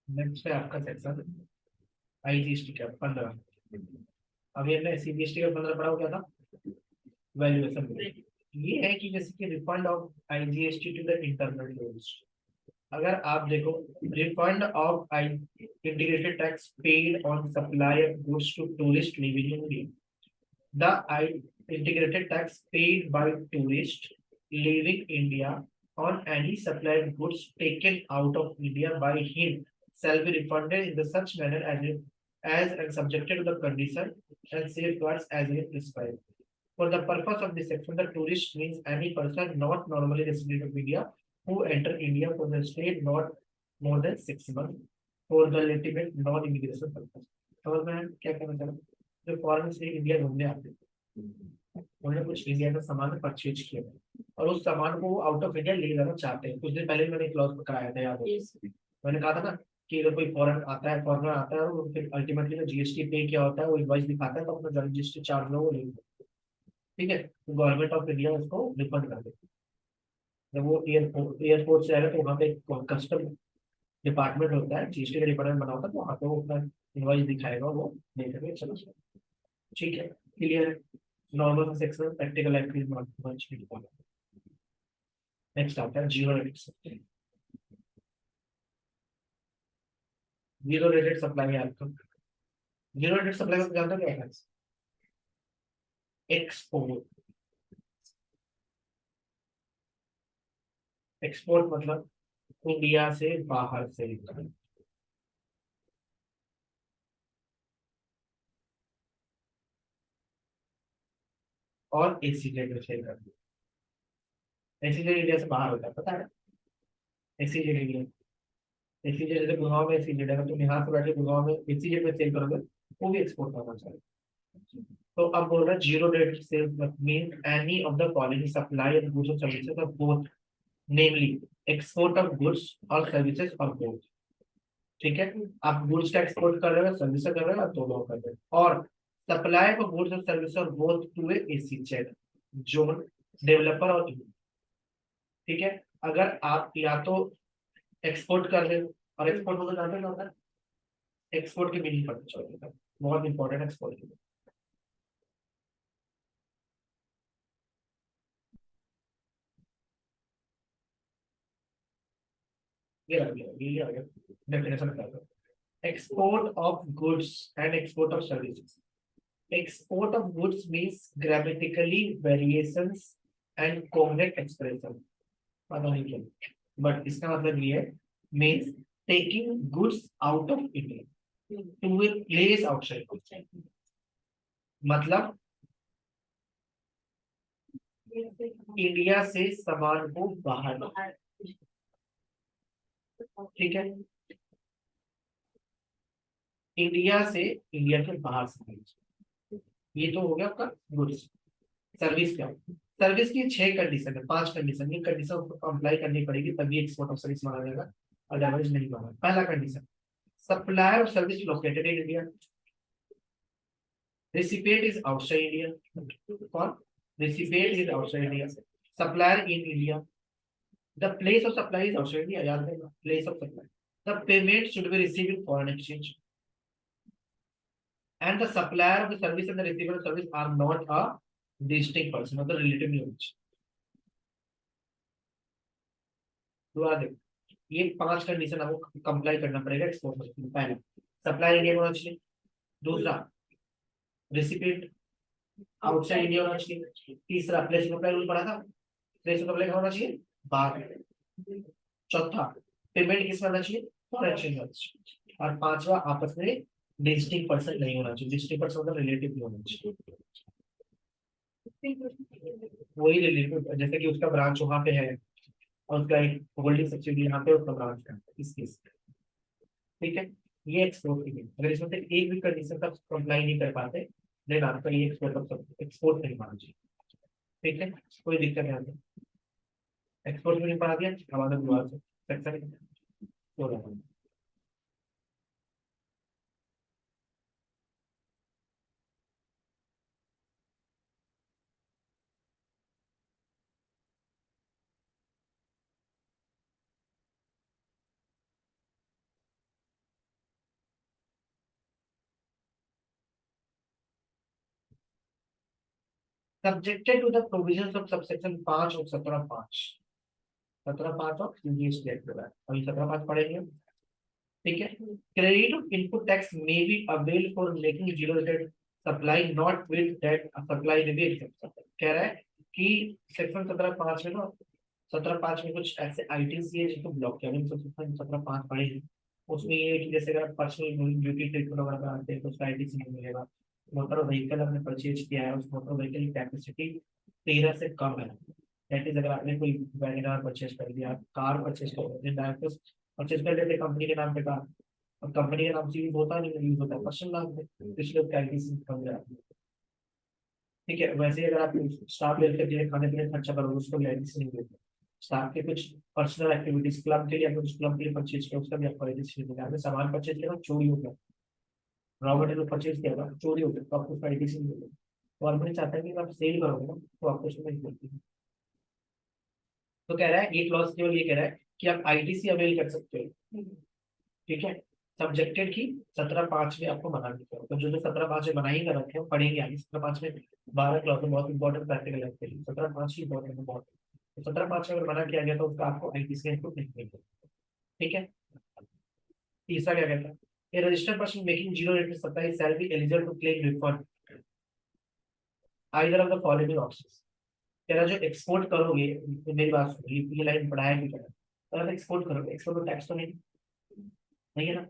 Next है आपका section IGST का 15। अभी हमने सीजीएसटी का 15 पढ़ा हो गया था, वैल्यूएशन में। ये है कि जैसे कि refund of IGST to the internal loans. अगर आप देखो, refund of I integrated tax paid on supply of goods to tourist living in India. The integrated tax paid by tourists leaving India on any supplied goods taken out of India by him shall be refunded in the such manner as and subjected to the condition and safeguards as it prescribed. For the purpose of this section, the tourist means any person not normally resident of India who enter India for the stay not more than 6 months for the legitimate non-immigration purpose. समझ में क्या कहना चाह रहा हूँ? जो foreign से India घूमने आते हैं, उन्होंने कुछ इंडिया का सामान परचेज किया और उस सामान को आउट ऑफ इंडिया ले जाना चाहते हैं। कुछ दिन पहले मैंने एक लॉस कराया था, याद है? मैंने कहा था ना कि अगर कोई फॉरेन आता है, फॉरेनर आता है और फिर अल्टीमेटली जो जीएसटी पे किया होता है वो इनवॉइस दिखाता है, तो अपना जीएसटी चार्ज लो वो नहीं। ठीक है, तो गवर्नमेंट ऑफ इंडिया उसको रिफंड कर देती है। जब वो एयरपोर्ट से आएगा तो वहाँ पे कस्टम डिपार्टमेंट होता है, जीएसटी का डिपार्टमेंट बना होता है, तो वहाँ पे वो अपना इनवॉइस दिखाएगा, वो दे करके चलो। ठीक है, clear. Normal section practical activity. Next आता है zero rated supply. Zero rated supply है आपका। जीरो रेटेड सप्लाई को जानते हो क्या है? एक्सपोर्ट। एक्सपोर्ट मतलब इंडिया से बाहर से। और एसीजेड में सेल कर दिया। एसीजेड इंडिया से बाहर होता है, पता है? एसीजेड इंडिया, एसीजेड जैसे गुड़गांव में एसीजेड है, तुम यहाँ से बैठे गुड़गांव में एसीजेड में सेल करोगे, वो भी एक्सपोर्ट करना चाहिए। तो अब बोल रहा है zero rate sales mean any of the following supply of goods और services of both, namely export of goods और सर्विसेज ऑफ बोथ। ठीक है, आप गुड्स का एक्सपोर्ट कर रहे हो, सर्विस कर रहे हो, आप दोनों कर रहे हो। और सप्लाई ऑफ गुड्स और सर्विस और both to a AC check zone developer और। ठीक है, अगर आप या तो एक्सपोर्ट कर रहे हो, और एक्सपोर्ट मतलब जानते हो क्या होता है? एक्सपोर्ट की मीनिंग पता चलेगा, बहुत इंपॉर्टेंट एक्सपोर्ट की। ये आ गया डेफिनेशन बता दो। Export of goods and export of services. Export of goods means grammatically variations and cognate expression. पता नहीं क्यों, बट इसका मतलब ये है, means taking goods out of India to a place outside। मतलब इंडिया से सामान को बाहर। ठीक है, इंडिया से, इंडिया के बाहर से। ये तो हो गया आपका गुड्स। सर्विस क्या? सर्विस की 6 कंडीशन है, 5 कंडीशन। ये कंडीशन आपको अप्लाई करनी पड़ेगी तभी एक्सपोर्ट ऑफ सर्विस माना जाएगा, अदरवाइज नहीं माना। पहला condition, supplier of service located in India, recipient is outside India। कौन? recipient is outside India, supplier in India, the place of supply is outside India, याद रखना, place of supply। the payment should be received in foreign exchange, and the supplier of the service and the receiver of service are not a distinct person, मतलब relative नहीं होनी चाहिए। दोबारा देखो, ये 5 condition आपको कंप्लाई करना पड़ेगा एक्सपोर्ट में। पहला, सप्लाई इंडिया होना चाहिए। दूसरा, रेसिपिएंट आउटसाइड इंडिया होना चाहिए। तीसरा, प्लेस ऑफ सप्लाई रूल पढ़ा था, प्लेस ऑफ सप्लाई होना चाहिए बाहर। चौथा, पेमेंट किस में होना चाहिए? फॉरेन एक्सचेंज होना चाहिए। और पांचवा, आपस में डिस्टिंक्ट पर्सन नहीं होना चाहिए। डिस्टिंक्ट पर्सन मतलब रिलेटिव नहीं होना चाहिए। वही रिलेटिव, जैसे कि उसका ब्रांच वहां पे है और उसका एक होल्डिंग सब्सिडी यहाँ पे, उसका ब्रांच है इस केस। ठीक है, ये एक्सपोर्ट की है। अगर इसमें से एक भी कंडीशन का कंप्लाई नहीं कर पाते, देन आपका ये एक्सपोर्ट नहीं माना चाहिए। ठीक है, कोई दिक्कत नहीं। एक्सपोर्ट में नहीं पढ़ा दिया हमारे विभाग से सेक्शन हो रहा है। Subjected to the provisions of subsection 5 और 17(5), 17(5 और जीएसटी एक्ट है, अभी 17(5 पढ़ेंगे, ठीक है। Credit of input tax may be avail for making zero rated supply not with that supply में भी एक्सेप्शन। कह रहा है कि सेक्शन 17(5 में ना, 17(5 में कुछ ऐसे आईटीसी है जिनको ब्लॉक किया, हमने सेक्शन 17(5 पढ़े हैं। उसमें ये है कि जैसे अगर पर्सनल ड्यूटी ट्रीटमेंट वगैरह कराते हैं तो उसका आईटीसी नहीं मिलेगा। मोटर व्हीकल आपने परचेज किया है, उस मोटर व्हीकल की कैपेसिटी 13 से कम है, दैट इज अगर आपने कोई वैगनआर परचेज कर दिया, कार परचेज कर दिया, डायरेक्ट परचेज कर लेते कंपनी के नाम पे कार, और कंपनी के नाम से यूज होता नहीं, यूज होता है पर्सनल नाम पे, इसलिए उसका आईटीसी कम जाता है, ठीक है। वैसे ही अगर आप स्टाफ लेकर के खाने पीने खर्चा करोगे उसको भी आईटीसी नहीं देते। स्टाफ के कुछ पर्सनल एक्टिविटीज क्लब के लिए अगर उस क्लब के लिए परचेज किया उसका भी आपको आईटीसी नहीं देगा। आपने सामान परचेज किया चोरी हो गया, रॉ मटेरियल परचेज किया था चोरी हो गया, तो आपको उसका आईटीसी नहीं देगा। गवर्नमेंट चाहता है कि आप सेल करोगे ना तो आपको उसमें नहीं मिलती है। तो कह रहा है ये क्लॉज केवल ये कह रहा है कि आप आईटीसी अवेल कर सकते हो, ठीक है। सब्जेक्टेड की 17(5 में आपको मना नहीं करो, तो जो जो 17(5 में मना ही कर रखे हो पढ़ेंगे आगे। 17(5 में 12 क्लॉज बहुत इंपॉर्टेंट प्रैक्टिकल है आपके लिए, 17(5 ही इंपॉर्टेंट है बहुत। तो 17(5 में अगर मना किया गया तो उसका आपको आईटीसी इनपुट नहीं मिलेगा, ठीक है। तीसरा क्या कहता है, ए registered person making zero rated supply shall be eligible to claim refund either of the following options. तेरा जो एक्सपोर्ट करोगे, तो मेरी बात सुनो, ये लाइन पढ़ाया क्यों करा, अगर एक्सपोर्ट करोगे एक्सपोर्ट में टैक्स तो नहीं, नहीं है ना।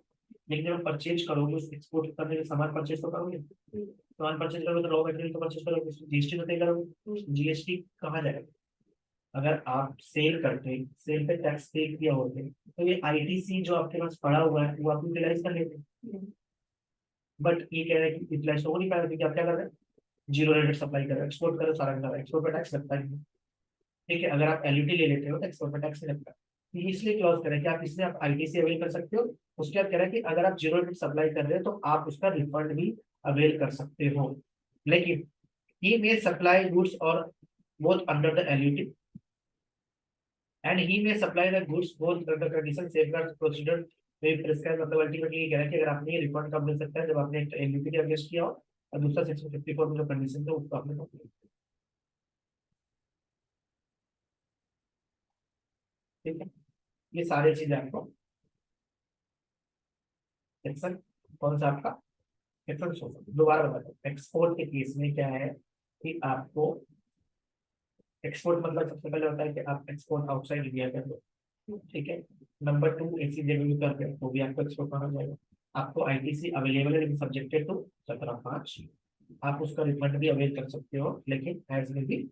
लेकिन जब परचेज करोगे उस एक्सपोर्ट करने के सामान परचेज तो करोगे, सामान परचेज करोगे तो रॉ मटेरियल तो परचेज करोगे, जीएसटी तो पे करोगे, जीएसटी कहाँ जाएगा। अगर आप सेल करते, सेल पे टैक्स पे किया होते तो ये आईटीसी जो आपके पास पड़ा हुआ है वो आप यूटिलाइज कर लेते। बट ये कह रहे हैं कि यूटिलाइज तो हो नहीं पाएगा क्योंकि आप क्या कर रहे हैं, जीरो रेटेड सप्लाई कर रहे हैं, एक्सपोर्ट करो सारा कर रहे हैं, एक्सपोर्ट पे टैक्स लगता है, ठीक है। अगर आप एलयूटी ले लेते हो तो एक्सपोर्ट पे टैक्स नहीं लगता। तो इसलिए क्लॉज करें कि आप इसमें आप आईटीसी अवेल कर सकते हो। उसके बाद कह रहा है कि अगर आप जीरो रेट सप्लाई कर रहे हो तो आप उसका रिफंड भी अवेल कर सकते हो, लेकिन he may supply goods or both under the LUT and he may supply the goods both under the condition safeguards procedure may prescribe। मतलब अल्टीमेटली ये कह रहा है कि अगर आपने रिफंड कब मिल सकता है, जब आपने एलयूटी के अगेंस्ट किया हो, और दूसरा सेक्शन 54 में जो कंडीशन है उसको आपने complete किया, ठीक है। ये सारी चीजें आपको सेक्शन कौन सा आपका सेक्शन 16 दोबारा बता दो। एक्सपोर्ट के केस में क्या है कि आपको एक्सपोर्ट मतलब सबसे पहले होता है कि आप एक्सपोर्ट आउटसाइड इंडिया कर दो, ठीक है। नंबर 2 एसी जेबी कर रहे हो तो भी आपको एक्सपोर्ट माना जाएगा। आपको आईटीसी अवेलेबल है सब्जेक्टेड टू 17(5), आप उसका रिफंड भी अवेल कर सकते हो, लेकिन एज में भी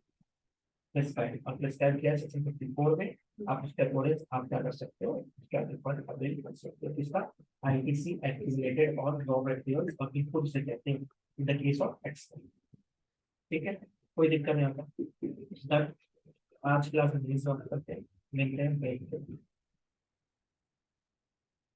प्रिस्क्राइब और प्रिस्क्राइब किया है सेक्शन 54 में, आप उसके अकॉर्डिंग आप क्या कर सकते हो, उसका रिफंड अवेल कर सकते हो। इसका आईटीसी एक्टिवेटेड और रॉ मटेरियल और इनपुट से कहते हैं in the case of export, ठीक है। कोई दिक्कत नहीं आता। आज क्लास में करते हैं, मिलते हैं।